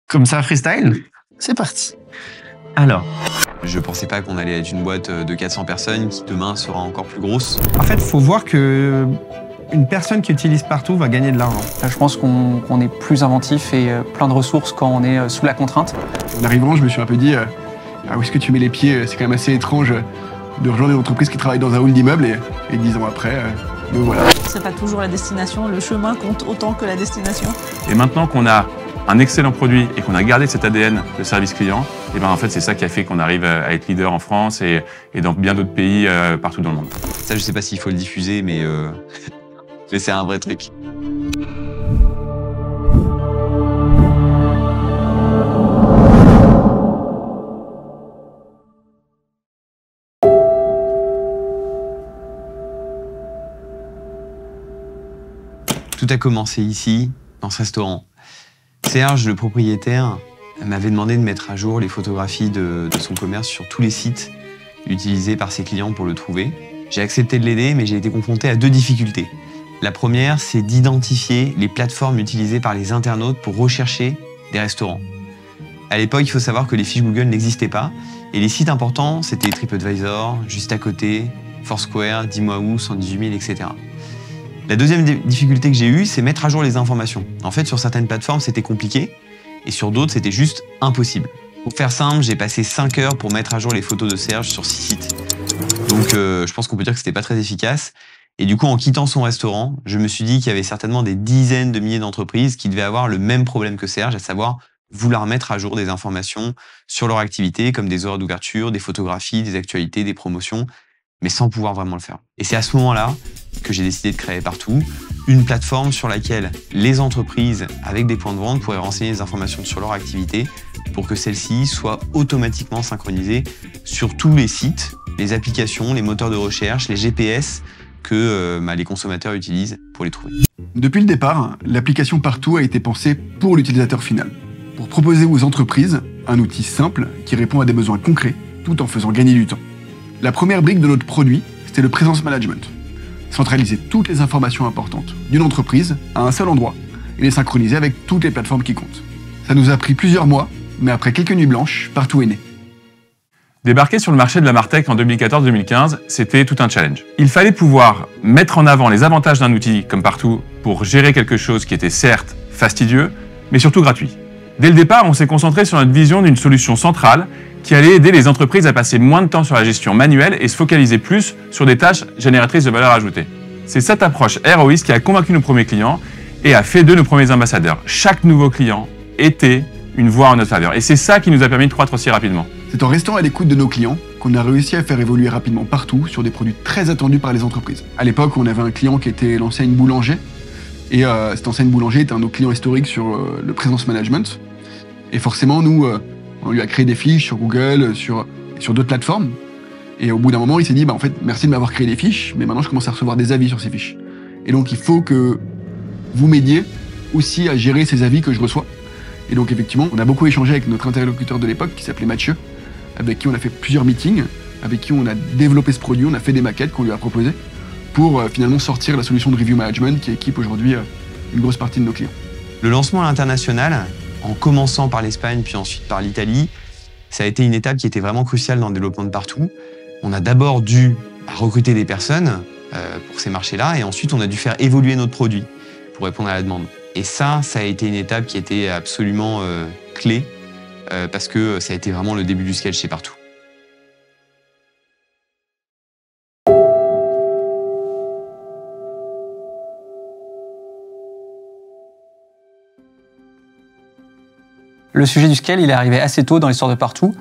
Comme ça, freestyle? C'est parti. Alors, je pensais pas qu'on allait être une boîte de 400 personnes qui demain sera encore plus grosse. en fait, il faut voir que une personne qui utilise partout va gagner de l'argent. Je pense qu'on est plus inventif et plein de ressources quand on est sous la contrainte. En arrivant, je me suis un peu dit où est-ce que tu mets les pieds? C'est quand même assez étrange de rejoindre une entreprise qui travaille dans un hall d'immeuble et 10 ans après, me voilà. C'est pas toujours la destination, le chemin compte autant que la destination. Et maintenant qu'on a un excellent produit et qu'on a gardé cet ADN de service client, et ben en fait c'est ça qui a fait qu'on arrive à être leader en France et dans bien d'autres pays partout dans le monde. Ça, je sais pas s'il faut le diffuser, mais c'est un vrai truc. Tout a commencé ici, dans ce restaurant. Serge, le propriétaire, m'avait demandé de mettre à jour les photographies de son commerce sur tous les sites utilisés par ses clients pour le trouver. J'ai accepté de l'aider, mais j'ai été confronté à deux difficultés. La première, c'est d'identifier les plateformes utilisées par les internautes pour rechercher des restaurants. À l'époque, il faut savoir que les fiches Google n'existaient pas, et les sites importants, c'était TripAdvisor, Juste à côté, Foursquare, Dis-moi où, 118 000, etc. La deuxième difficulté que j'ai eue, c'est mettre à jour les informations. En fait, sur certaines plateformes, c'était compliqué, et sur d'autres, c'était juste impossible. Pour faire simple, j'ai passé 5 heures pour mettre à jour les photos de Serge sur 6 sites. Donc, je pense qu'on peut dire que c'était pas très efficace. Et du coup, en quittant son restaurant, je me suis dit qu'il y avait certainement des dizaines de milliers d'entreprises qui devaient avoir le même problème que Serge, à savoir vouloir mettre à jour des informations sur leur activité, comme des horaires d'ouverture, des photographies, des actualités, des promotions, mais sans pouvoir vraiment le faire. Et c'est à ce moment-là que j'ai décidé de créer Partout, une plateforme sur laquelle les entreprises avec des points de vente pourraient renseigner des informations sur leur activité pour que celles-ci soient automatiquement synchronisées sur tous les sites, les applications, les moteurs de recherche, les GPS que les consommateurs utilisent pour les trouver. Depuis le départ, l'application Partout a été pensée pour l'utilisateur final, pour proposer aux entreprises un outil simple qui répond à des besoins concrets tout en faisant gagner du temps. La première brique de notre produit, c'était le Presence Management. Centraliser toutes les informations importantes d'une entreprise à un seul endroit et les synchroniser avec toutes les plateformes qui comptent. Ça nous a pris plusieurs mois, mais après quelques nuits blanches, Partout est né. Débarquer sur le marché de la Martech en 2014-2015, c'était tout un challenge. Il fallait pouvoir mettre en avant les avantages d'un outil comme Partout pour gérer quelque chose qui était certes fastidieux, mais surtout gratuit. Dès le départ, on s'est concentré sur notre vision d'une solution centrale qui allait aider les entreprises à passer moins de temps sur la gestion manuelle et se focaliser plus sur des tâches génératrices de valeur ajoutée. C'est cette approche ROIS qui a convaincu nos premiers clients et a fait d'eux nos premiers ambassadeurs. Chaque nouveau client était une voix en notre faveur. Et c'est ça qui nous a permis de croître aussi rapidement. C'est en restant à l'écoute de nos clients qu'on a réussi à faire évoluer rapidement Partout sur des produits très attendus par les entreprises. À l'époque, on avait un client qui était l'enseigne Boulanger, et cette enseigne Boulanger était un de nos clients historiques sur le Presence Management. Et forcément, nous, on lui a créé des fiches sur Google, sur d'autres plateformes. Et au bout d'un moment, il s'est dit, en fait, merci de m'avoir créé des fiches, mais maintenant je commence à recevoir des avis sur ces fiches. Et donc, il faut que vous m'aidiez aussi à gérer ces avis que je reçois. Et donc, effectivement, on a beaucoup échangé avec notre interlocuteur de l'époque, qui s'appelait Mathieu, avec qui on a fait plusieurs meetings, avec qui on a développé ce produit, on a fait des maquettes qu'on lui a proposées pour finalement sortir la solution de review management qui équipe aujourd'hui une grosse partie de nos clients. Le lancement à l'international, en commençant par l'Espagne puis ensuite par l'Italie, ça a été une étape qui était vraiment cruciale dans le développement de Partout. On a d'abord dû recruter des personnes pour ces marchés-là et ensuite on a dû faire évoluer notre produit pour répondre à la demande. Et ça a été une étape qui était absolument clé parce que ça a été vraiment le début du scale chez Partout. Le sujet du scale, il est arrivé assez tôt dans l'histoire de Partout,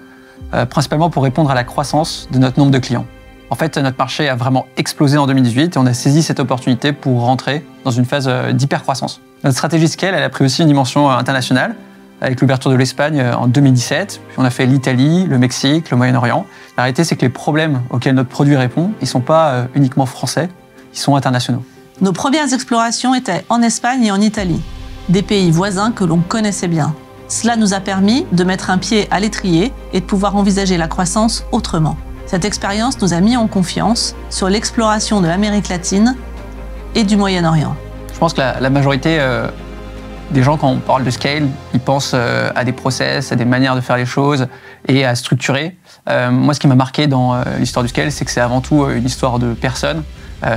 principalement pour répondre à la croissance de notre nombre de clients. En fait, notre marché a vraiment explosé en 2018 et on a saisi cette opportunité pour rentrer dans une phase d'hypercroissance. Notre stratégie scale, elle a pris aussi une dimension internationale, avec l'ouverture de l'Espagne en 2017, puis on a fait l'Italie, le Mexique, le Moyen-Orient. La réalité, c'est que les problèmes auxquels notre produit répond, ils ne sont pas uniquement français, ils sont internationaux. Nos premières explorations étaient en Espagne et en Italie, des pays voisins que l'on connaissait bien. Cela nous a permis de mettre un pied à l'étrier et de pouvoir envisager la croissance autrement. Cette expérience nous a mis en confiance sur l'exploration de l'Amérique latine et du Moyen-Orient. Je pense que la majorité Des gens, quand on parle de scale, ils pensent à des process, à des manières de faire les choses et à structurer. Moi, ce qui m'a marqué dans l'histoire du scale, c'est que c'est avant tout une histoire de personnes.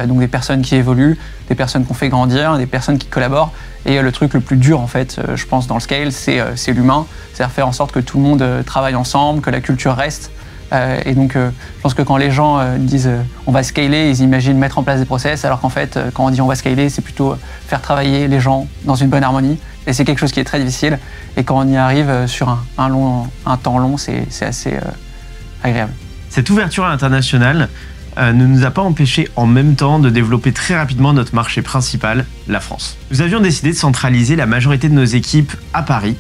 Donc des personnes qui évoluent, des personnes qu'on fait grandir, des personnes qui collaborent. Et le truc le plus dur, en fait, je pense, dans le scale, c'est l'humain. C'est-à-dire faire en sorte que tout le monde travaille ensemble, que la culture reste. Et donc, je pense que quand les gens disent on va scaler, ils imaginent mettre en place des process, alors qu'en fait, quand on dit on va scaler, c'est plutôt faire travailler les gens dans une bonne harmonie. Et c'est quelque chose qui est très difficile. Et quand on y arrive sur un temps long, c'est assez agréable. Cette ouverture à l'international ne nous a pas empêché en même temps de développer très rapidement notre marché principal, la France. Nous avions décidé de centraliser la majorité de nos équipes à Paris,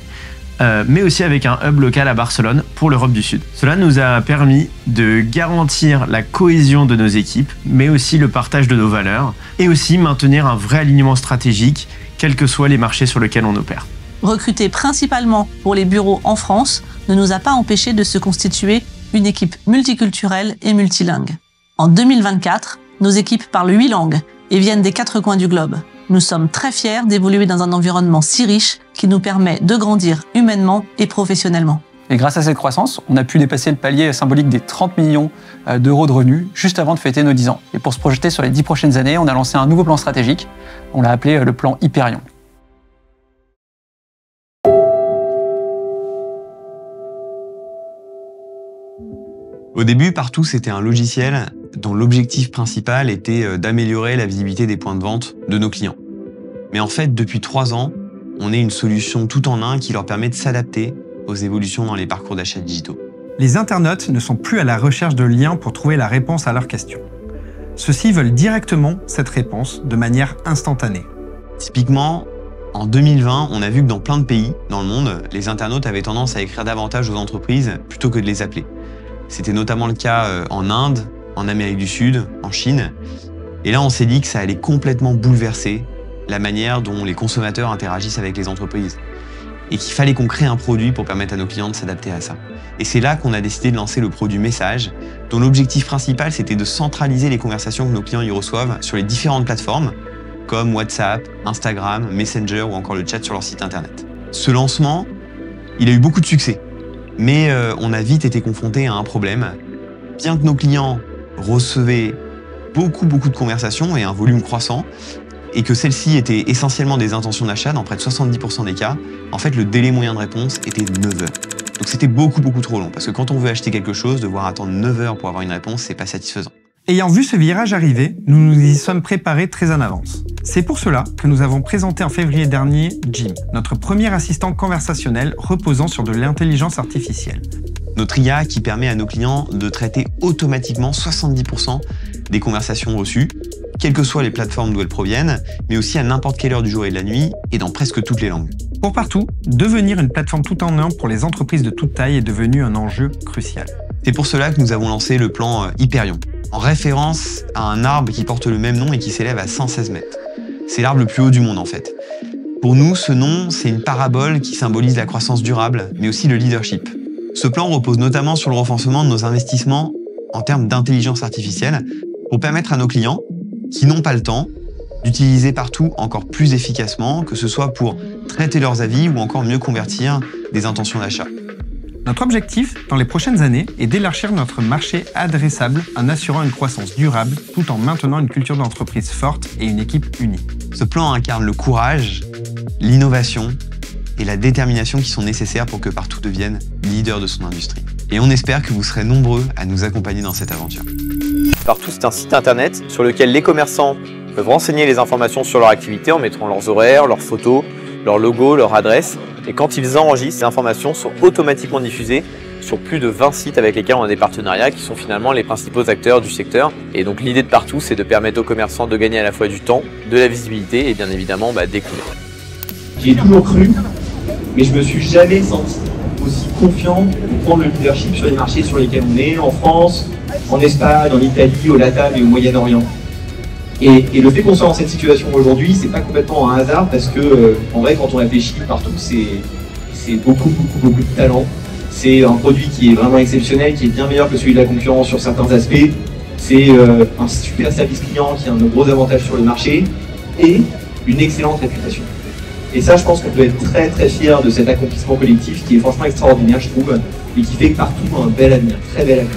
mais aussi avec un hub local à Barcelone pour l'Europe du Sud. Cela nous a permis de garantir la cohésion de nos équipes, mais aussi le partage de nos valeurs, et aussi maintenir un vrai alignement stratégique, quels que soient les marchés sur lesquels on opère. Recruter principalement pour les bureaux en France ne nous a pas empêché de se constituer une équipe multiculturelle et multilingue. En 2024, nos équipes parlent 8 langues et viennent des 4 coins du globe. Nous sommes très fiers d'évoluer dans un environnement si riche qui nous permet de grandir humainement et professionnellement. Et grâce à cette croissance, on a pu dépasser le palier symbolique des 30 millions d'euros de revenus juste avant de fêter nos 10 ans. Et pour se projeter sur les 10 prochaines années, on a lancé un nouveau plan stratégique. On l'a appelé le plan Hyperion. Au début, Partout, c'était un logiciel dont l'objectif principal était d'améliorer la visibilité des points de vente de nos clients. Mais en fait, depuis 3 ans, on est une solution tout en un qui leur permet de s'adapter aux évolutions dans les parcours d'achat digitaux. Les internautes ne sont plus à la recherche de liens pour trouver la réponse à leurs questions. Ceux-ci veulent directement cette réponse de manière instantanée. Typiquement, en 2020, on a vu que dans plein de pays dans le monde, les internautes avaient tendance à écrire davantage aux entreprises plutôt que de les appeler. C'était notamment le cas en Inde, en Amérique du Sud, en Chine. Et là, on s'est dit que ça allait complètement bouleverser la manière dont les consommateurs interagissent avec les entreprises. Et qu'il fallait qu'on crée un produit pour permettre à nos clients de s'adapter à ça. Et c'est là qu'on a décidé de lancer le produit Message, dont l'objectif principal, c'était de centraliser les conversations que nos clients y reçoivent sur les différentes plateformes, comme WhatsApp, Instagram, Messenger ou encore le chat sur leur site internet. Ce lancement, il a eu beaucoup de succès. Mais on a vite été confronté à un problème. Bien que nos clients recevaient beaucoup de conversations et un volume croissant, et que celles-ci étaient essentiellement des intentions d'achat dans près de 70% des cas, en fait, le délai moyen de réponse était 9 heures. Donc c'était beaucoup trop long, parce que quand on veut acheter quelque chose, devoir attendre 9 heures pour avoir une réponse, c'est pas satisfaisant. Ayant vu ce virage arriver, nous nous y sommes préparés très en avance. C'est pour cela que nous avons présenté en février dernier Jim, notre premier assistant conversationnel reposant sur de l'intelligence artificielle. Notre IA qui permet à nos clients de traiter automatiquement 70% des conversations reçues, quelles que soient les plateformes d'où elles proviennent, mais aussi à n'importe quelle heure du jour et de la nuit, et dans presque toutes les langues. Pour Partout, devenir une plateforme tout en un pour les entreprises de toute taille est devenu un enjeu crucial. C'est pour cela que nous avons lancé le plan Hyperion, en référence à un arbre qui porte le même nom et qui s'élève à 116 mètres. C'est l'arbre le plus haut du monde en fait. Pour nous, ce nom, c'est une parabole qui symbolise la croissance durable, mais aussi le leadership. Ce plan repose notamment sur le renforcement de nos investissements en termes d'intelligence artificielle pour permettre à nos clients, qui n'ont pas le temps, d'utiliser Partout encore plus efficacement, que ce soit pour traiter leurs avis ou encore mieux convertir des intentions d'achat. Notre objectif, dans les prochaines années, est d'élargir notre marché adressable en assurant une croissance durable tout en maintenant une culture d'entreprise forte et une équipe unie. Ce plan incarne le courage, l'innovation et la détermination qui sont nécessaires pour que Partout devienne leader de son industrie. Et on espère que vous serez nombreux à nous accompagner dans cette aventure. Partout, c'est un site internet sur lequel les commerçants peuvent renseigner les informations sur leur activité en mettant leurs horaires, leurs photos, leur logo, leur adresse. Et quand ils enregistrent, ces informations sont automatiquement diffusées sur plus de 20 sites avec lesquels on a des partenariats qui sont finalement les principaux acteurs du secteur. Et donc l'idée de Partout, c'est de permettre aux commerçants de gagner à la fois du temps, de la visibilité et bien évidemment des clients. J'y ai toujours cru, mais je me suis jamais senti aussi confiant de prendre le leadership sur les marchés sur lesquels on est, en France, en Espagne, en Italie, au Latam et au Moyen-Orient. Et le fait qu'on soit dans cette situation aujourd'hui, c'est pas complètement un hasard parce que, en vrai, quand on réfléchit Partout, c'est beaucoup de talent. C'est un produit qui est vraiment exceptionnel, qui est bien meilleur que celui de la concurrence sur certains aspects. C'est un super service client qui a un gros avantage sur le marché et une excellente réputation. Et ça, je pense qu'on peut être très très fier de cet accomplissement collectif qui est franchement extraordinaire, je trouve, et qui fait partout un bel avenir, très bel avenir.